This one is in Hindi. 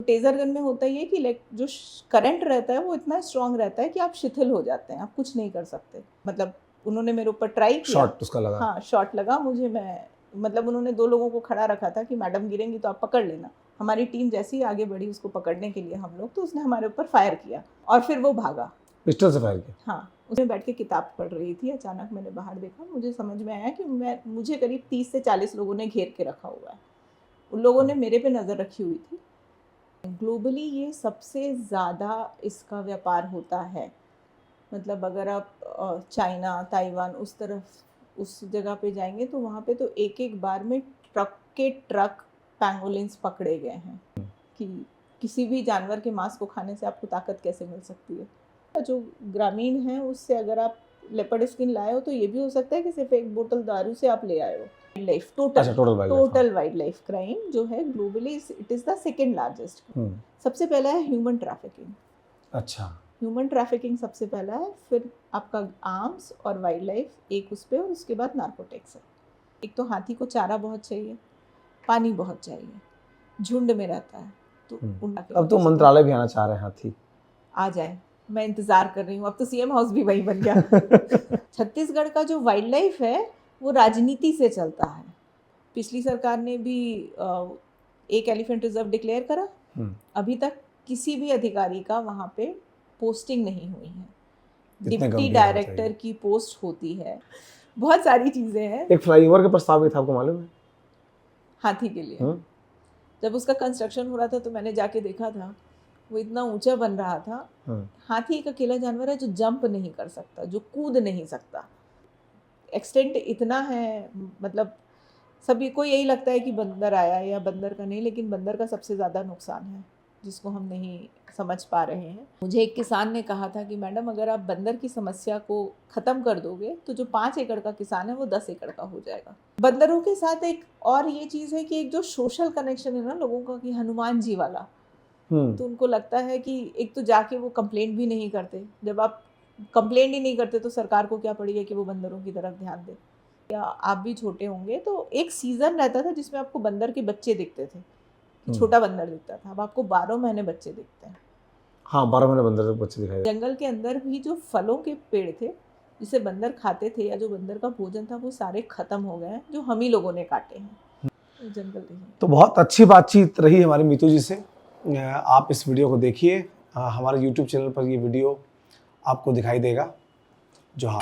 टेजर गन में होता ये कि जो करंट रहता है वो इतना स्ट्रांग रहता है कि आप शिथिल हो जाते हैं, आप कुछ नहीं कर सकते। मतलब उन्होंने मेरे ऊपर ट्राई किया, शॉट उसका लगा। हाँ शॉट लगा मुझे। मैं मतलब उन्होंने 2 लोगों को खड़ा रखा था कि मैडम गिरेंगी तो आप पकड़ लेना। हमारी टीम जैसे ही आगे बढ़ी उसको पकड़ने के लिए हम लोग, तो उसने हमारे ऊपर फायर किया और फिर वो भागा। पिस्टल से फायर किया? हाँ, उसमें बैठ के किताब पढ़ रही थी। अचानक मैंने बाहर देखा, मुझे समझ में आया कि मुझे करीब 30 से 40 लोगों ने घेर के रखा हुआ है। उन लोगों ने मेरे पे नज़र रखी हुई थी। ग्लोबली ये सबसे ज़्यादा इसका व्यापार होता है। मतलब अगर आप चाइना, ताइवान उस तरफ उस जगह पे जाएंगे तो वहाँ पे तो एक बार में ट्रक के ट्रक पैंगोलिन्स पकड़े गए हैं कि किसी भी जानवर के मांस को खाने से आपको ताकत कैसे मिल सकती है। जो ग्रामीण हैं उससे अगर आप लेपर्ड स्किन लाए हो तो ये भी हो सकता है कि सिर्फ एक बोतल दारू से आप ले आए हो। Life total wild life crime जो है globally it is the second largest. सबसे पहला है ह्यूमन ट्रैफिकिंग। अच्छा, ह्यूमन ट्रैफिकिंग सबसे पहला है, फिर आपका आर्म्स और वाइल्ड लाइफ एक उस पर, और उसके बाद नार्कोटिक्स है। एक तो हाथी को चारा बहुत चाहिए, पानी बहुत चाहिए, झुंड में रहता है तो अब तो मंत्रालय भी आना चाह रहे हैं हाथी। आ जाए, मैं इंतजार कर रही हूँ। अब तो सीएम हाउस भी वही बन गया। छत्तीसगढ़ का जो वाइल्ड लाइफ है वो राजनीति से चलता है। पिछली सरकार ने भी एक एलिफेंट रिजर्व डिक्लेयर करा, अभी तक किसी भी अधिकारी का वहाँ पे पोस्टिंग नहीं हुई है। डिप्टी डायरेक्टर की पोस्ट होती है, बहुत सारी चीजें हैं। एक फ्लाईओवर का प्रस्ताव भी था, आपको मालूम है? हाथी के लिए जब उसका कंस्ट्रक्शन हो रहा था तो मैंने जाके देखा था, वो इतना ऊंचा बन रहा था। हाथी एक अकेला जानवर है जो जंप नहीं कर सकता, जो कूद नहीं सकता। एक्सटेंट इतना है, मतलब सभी को यही लगता है कि बंदर आया या बंदर का नहीं, लेकिन बंदर का सबसे ज़्यादा नुकसान है जिसको हम नहीं समझ पा रहे हैं। मुझे एक किसान ने कहा था कि मैडम अगर आप बंदर की समस्या को ख़त्म कर दोगे तो जो 5 एकड़ का किसान है वो 10 एकड़ का हो जाएगा। बंदरों के साथ एक और ये चीज़ है कि एक जो सोशल कनेक्शन है ना लोगों का, कि हनुमान जी वाला, तो उनको लगता है कि एक तो जाके वो कंप्लेंट भी नहीं करते। जब आप कंप्लेंट ही नहीं करते तो सरकार को क्या पड़ेगा कि वो बंदरों की तरफ ध्यान दे। या आप भी छोटे होंगे तो एक सीज़न रहता था जिसमें आपको बंदर के बच्चे दिखते थे, छोटा बंदर दिखता था। अब आपको 12 महीने बच्चे दिखते हैं। हाँ, 12 महीने बंदर के बच्चे दिखाई। जंगल के अंदर भी जो फलों के पेड़ थे जिसे बंदर खाते थे या जो बंदर का भोजन था वो सारे खत्म हो गए हैं, जो हम ही लोगों ने काटे हैं। जंगल तो बहुत अच्छी बातचीत रही हमारी मीतू जी से। आप इस वीडियो को देखिए, हमारे YouTube चैनल पर ये वीडियो आपको दिखाई देगा। जो हाँ